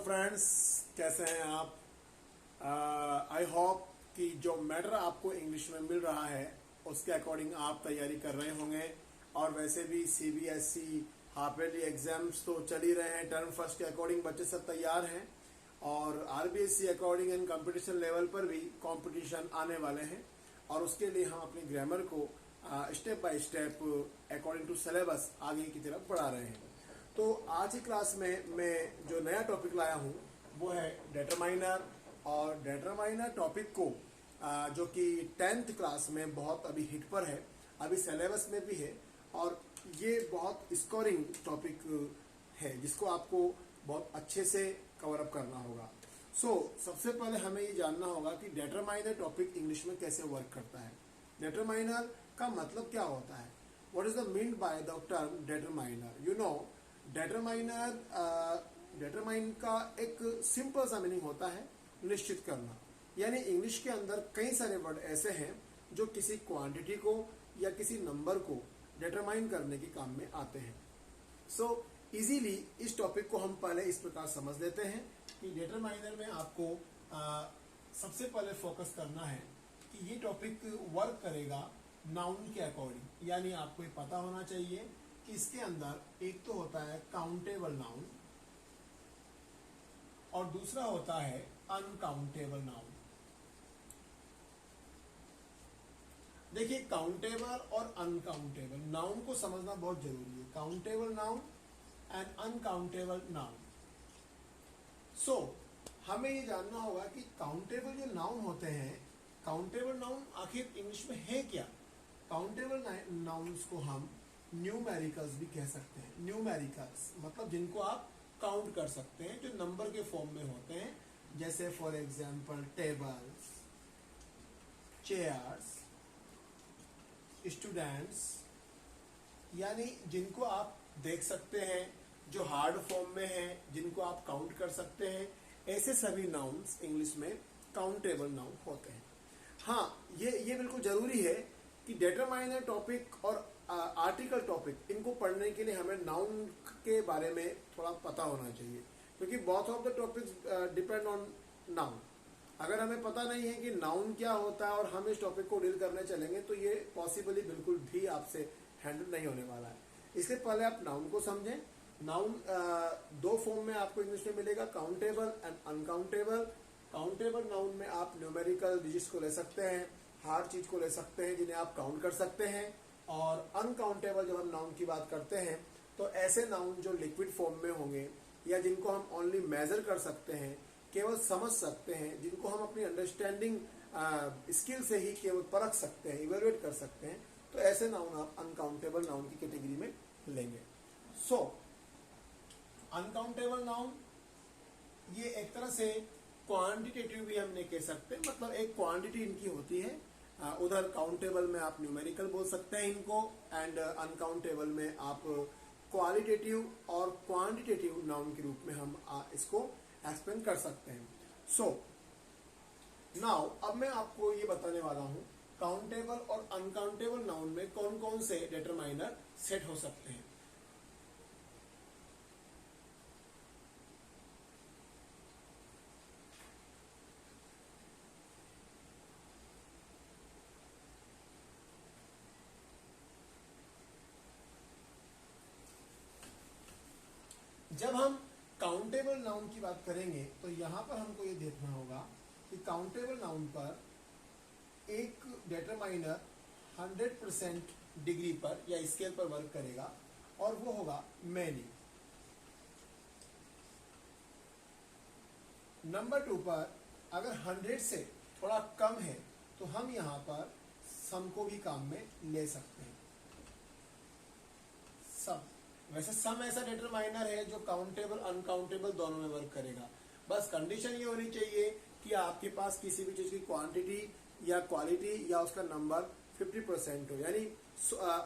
Friends, कैसे हैं आप? आई होप कि जो मैटर आपको इंग्लिश में मिल रहा है उसके अकॉर्डिंग आप तैयारी कर रहे होंगे। और वैसे भी सीबीएसई हाफ ईयरली एग्जाम्स तो चल ही रहे हैं। टर्म फर्स्ट के अकॉर्डिंग बच्चे सब तैयार हैं और RBSE according and competition level पर भी कंपटीशन आने वाले हैं। और उसके लिए हम अपनी ग्रामर को step by step according to syllabus आगे की तरफ बढ़ा रहे हैं। तो आज की क्लास में मैं जो नया टॉपिक लाया हूँ वो है डिटरमाइनर। और डिटरमाइनर टॉपिक को जो कि 10th क्लास में बहुत अभी हिट पर है, अभी सिलेबस में भी है और ये बहुत स्कोरिंग टॉपिक है जिसको आपको बहुत अच्छे से कवर अप करना होगा। सबसे पहले हमें ये जानना होगा कि डिटरमाइनर टॉपिक इंग्लिश में कैसे वर्क करता है। डिटरमाइनर का मतलब क्या होता है? What is the mean by the term determiner? You know, determine का एक सिंपल सा मीनिंग होता है निश्चित करना। यानी इंग्लिश के अंदर कई सारे वर्ड ऐसे हैं जो किसी क्वांटिटी को या किसी नंबर को डिटरमाइन करने के काम में आते हैं। इजीली इस टॉपिक को हम पहले इस प्रकार समझ लेते हैं कि डिटरमाइनर में आपको सबसे पहले फोकस करना है कि ये टॉपिक वर्क करेगा नाउन के अकॉर्डिंग। यानी आपको ये पता होना चाहिए कि इसके अंदर एक तो होता है काउंटेबल नाउन और दूसरा होता है अनकाउंटेबल नाउन। देखिए, काउंटेबल और अनकाउंटेबल नाउन को समझना बहुत जरूरी है। Countable noun and uncountable noun. हमें ये जानना होगा कि काउंटेबल जो नाउन होते हैं, काउंटेबल नाउन आखिर इंग्लिश में है क्या? काउंटेबल नाउन्स को हम न्यूमेरिकल्स भी कह सकते हैं। न्यूमेरिकल्स मतलब जिनको आप काउंट कर सकते हैं, जो नंबर के फॉर्म में होते हैं, जैसे for example tables, chairs, students. यानी जिनको आप देख सकते हैं, जो हार्ड फॉर्म में है, जिनको आप काउंट कर सकते हैं, ऐसे सभी नाउन्स इंग्लिश में काउंटेबल नाउन होते हैं। हाँ, ये बिल्कुल जरूरी है कि डिटरमाइनर टॉपिक और आर्टिकल टॉपिक इनको पढ़ने के लिए हमें नाउन के बारे में थोड़ा पता होना चाहिए, क्योंकि both of the topics depend on noun. अगर हमें पता नहीं है कि नाउन क्या होता है और हम इस टॉपिक को डील करने चलेंगे तो ये पॉसिबली बिल्कुल भी आपसे हैंडल नहीं होने वाला है। इसलिए पहले आप नाउन को समझें। नाउन दो फॉर्म में आपको इंग्लिश में मिलेगा, countable and uncountable. Countable noun में आप न्यूमेरिकल डिजिट्स को ले सकते हैं, हार्ड चीज को ले सकते हैं जिन्हें आप काउंट कर सकते हैं। और अनकाउंटेबल जब हम नाउन की बात करते हैं तो ऐसे नाउन जो लिक्विड फॉर्म में होंगे या जिनको हम ओनली मेजर कर सकते हैं, केवल समझ सकते हैं, जिनको हम अपनी अंडरस्टैंडिंग स्किल से ही केवल परख सकते हैं, इवेलुएट कर सकते हैं, तो ऐसे नाउन आप अनकाउंटेबल नाउन की कैटेगरी में लेंगे। अनकाउंटेबल नाउन ये एक तरह से क्वांटिटेटिव भी हमने कह सकते हैं, मतलब एक क्वांटिटी इनकी होती है। उधर काउंटेबल में आप न्यूमेरिकल बोल सकते हैं इनको, एंड अनकाउंटेबल में आप क्वालिटेटिव और क्वांटिटेटिव नाउन के रूप में हम इसको एक्सप्लेन कर सकते हैं। नाउ अब मैं आपको ये बताने वाला हूं काउंटेबल और अनकाउंटेबल नाउन में कौन कौन से डिटरमाइनर सेट हो सकते हैं। जब हम काउंटेबल नाउन की बात करेंगे तो यहां पर हमको ये देखना होगा कि काउंटेबल नाउन पर एक डिटरमाइनर 100% डिग्री पर या स्केल पर वर्क करेगा और वो होगा मैनी। नंबर 2 पर अगर 100 से थोड़ा कम है तो हम यहां पर सम को भी काम में ले सकते हैं। सम, वैसे सम ऐसा डिटरमाइनर है जो काउंटेबल अनकाउंटेबल दोनों में वर्क करेगा। बस कंडीशन ये होनी चाहिए कि आपके पास किसी भी चीज की क्वांटिटी या क्वालिटी या उसका नंबर 50% हो, यानी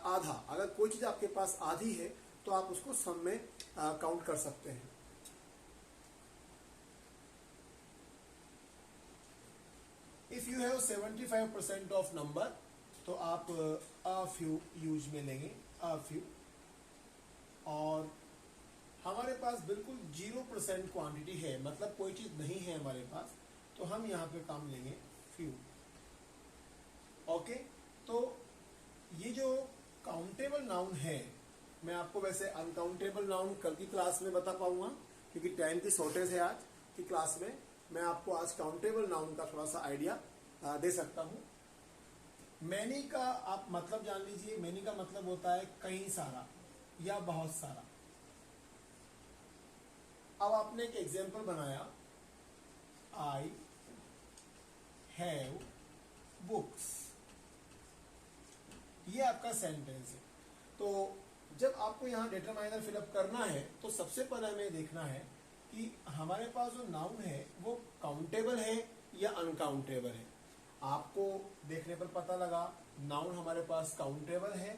आधा। अगर कोई चीज आपके पास आधी है तो आप उसको सम में काउंट कर सकते हैं। If you have 75% of number तो आप अ फ्यू यूज में लेंगे, अ फ्यू। और हमारे पास बिल्कुल 0% क्वांटिटी है, मतलब कोई चीज नहीं है हमारे पास, तो हम यहाँ पे काम लेंगे फ्यू। ओके, तो ये जो काउंटेबल नाउन है, मैं आपको वैसे अनकाउंटेबल नाउन कल की क्लास में बता पाऊंगा क्योंकि टाइम की शॉर्टेज है आज की क्लास में। मैं आपको आज काउंटेबल नाउन का थोड़ा सा आइडिया दे सकता हूं। मैनी का आप मतलब जान लीजिए। मैनी का मतलब होता है कहीं सारा या बहुत सारा। अब आपने एक एग्जाम्पल बनाया, आई हैव बुक्स, ये आपका सेंटेंस है। तो जब आपको यहाँ डिटरमाइनर फिलअप करना है तो सबसे पहले हमें देखना है कि हमारे पास जो नाउन है वो काउंटेबल है या अनकाउंटेबल है। आपको देखने पर पता लगा नाउन हमारे पास काउंटेबल है,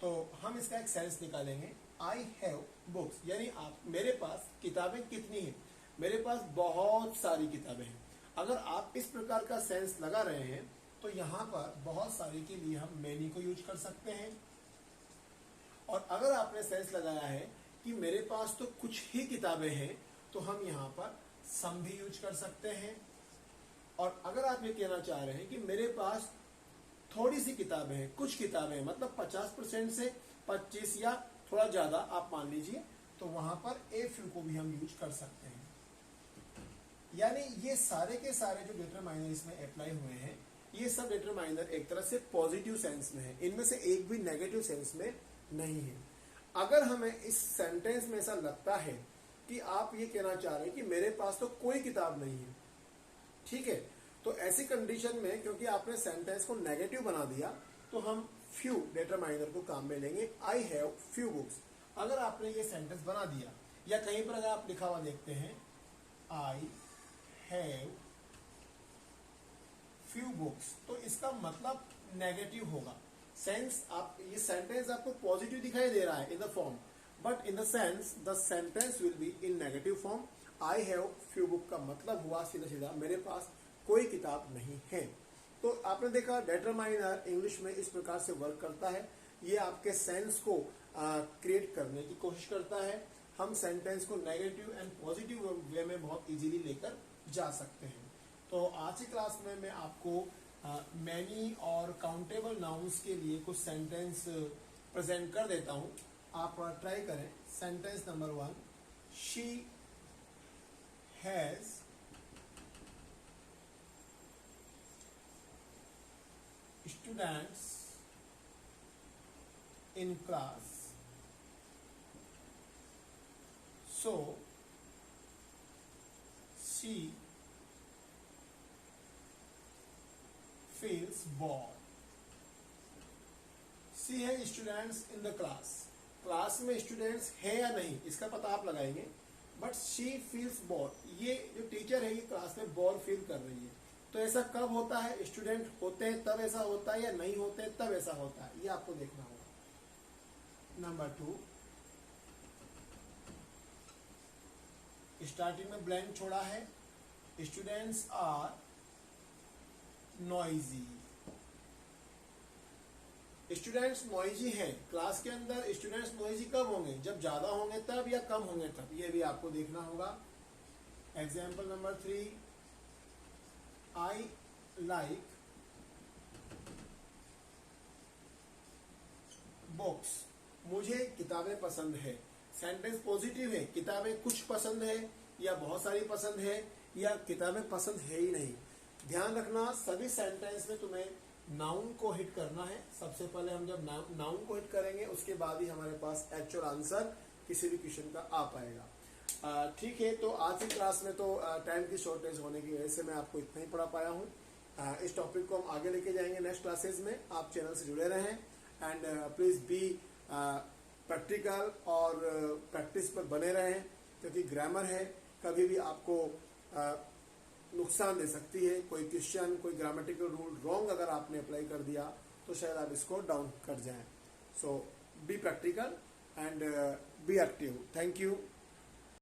तो हम इसका एक सेंस निकालेंगे। आई हैव बुक्स, यानी आप मेरे पास किताबें कितनी हैं? मेरे पास बहुत सारी किताबें हैं। अगर आप इस प्रकार का सेंस लगा रहे हैं तो यहाँ पर बहुत सारी के लिए हम मैनी को यूज कर सकते हैं। और अगर आपने सेंस लगाया है कि मेरे पास तो कुछ ही किताबें हैं, तो हम यहाँ पर सम भी यूज कर सकते हैं। और अगर आप ये कहना चाह रहे हैं कि मेरे पास थोड़ी सी किताबें हैं, कुछ किताबें हैं, मतलब 50% से 25 या थोड़ा ज्यादा आप मान लीजिए, तो वहां पर ए फ्यू को भी हम यूज कर सकते हैं। यानी ये सारे के सारे जो डिटरमाइनर इसमें अप्लाई हुए हैं, ये सब डिटरमाइनर एक तरह से पॉजिटिव सेंस में है, इनमें से एक भी नेगेटिव सेंस में नहीं है। अगर हमें इस सेंटेंस में ऐसा लगता है कि आप ये कहना चाह रहे हैं कि मेरे पास तो कोई किताब नहीं है, ठीक है, तो ऐसी कंडीशन में क्योंकि आपने सेंटेंस को नेगेटिव बना दिया, तो हम फ्यू डिटरमाइनर को काम में लेंगे। I have few books. अगर आपने ये सेंटेंस बना दिया या कहीं पर अगर आप लिखा हुआ देखते हैं आई हैव फ्यू बुक्स, तो इसका मतलब नेगेटिव होगा। सेंस आप ये सेंटेंस आपको पॉजिटिव दिखाई दे रहा है in the form, but in the sense the sentence will be in negative form. I have few book का मतलब हुआ सीधा सीधा मेरे पास कोई किताब नहीं है। तो आपने देखा डिटरमाइनर इंग्लिश में इस प्रकार से वर्क करता है। ये आपके सेंस को क्रिएट करने की कोशिश करता है। हम सेंटेंस को नेगेटिव एंड पॉजिटिव वे में बहुत इजीली लेकर जा सकते हैं। तो आज की क्लास में मैं आपको मैनी और काउंटेबल नाउन्स के लिए कुछ सेंटेंस प्रेजेंट कर देता हूं। आप ट्राई करें। Sentence number 1, she has students in class, so she feels bored. She has students in the class. Class में स्टूडेंट्स है या नहीं इसका पता आप लगाएंगे, बट शी फील्स बोर। ये जो टीचर है ये क्लास में बोर फील कर रही है। तो ऐसा कब होता है? स्टूडेंट होते हैं तब ऐसा होता है या नहीं होते हैं तब ऐसा होता है, ये आपको देखना होगा। नंबर 2, स्टार्टिंग में ब्लैंक छोड़ा है, students are noisy. Students noisy हैं। क्लास के अंदर स्टूडेंट्स नॉइजी कब होंगे? जब ज्यादा होंगे तब या कम होंगे तब, ये भी आपको देखना होगा। Example number 3, I like books. मुझे किताबें पसंद है। सेंटेंस पॉजिटिव है, किताबें कुछ पसंद है या बहुत सारी पसंद है या किताबें पसंद है ही नहीं। ध्यान रखना सभी सेंटेंस में तुम्हें नाउन को हिट करना है। सबसे पहले हम जब नाउन को हिट करेंगे उसके बाद ही हमारे पास एक्चुअल आंसर किसी भी क्वेश्चन का आ पाएगा। ठीक है, तो आज की क्लास में तो टाइम की शॉर्टेज होने की वजह से मैं आपको इतना ही पढ़ा पाया हूँ। इस टॉपिक को हम आगे लेके जाएंगे नेक्स्ट क्लासेज में। आप चैनल से जुड़े रहें एंड प्लीज बी प्रैक्टिकल और प्रैक्टिस पर बने रहें, क्योंकि ग्रामर है कभी भी आपको नुकसान दे सकती है। कोई क्वेश्चन, कोई ग्रामेटिकल रूल रॉन्ग अगर आपने अप्लाई कर दिया तो शायद आप इसको डाउन कर जाएं। So be practical and be active. Thank you.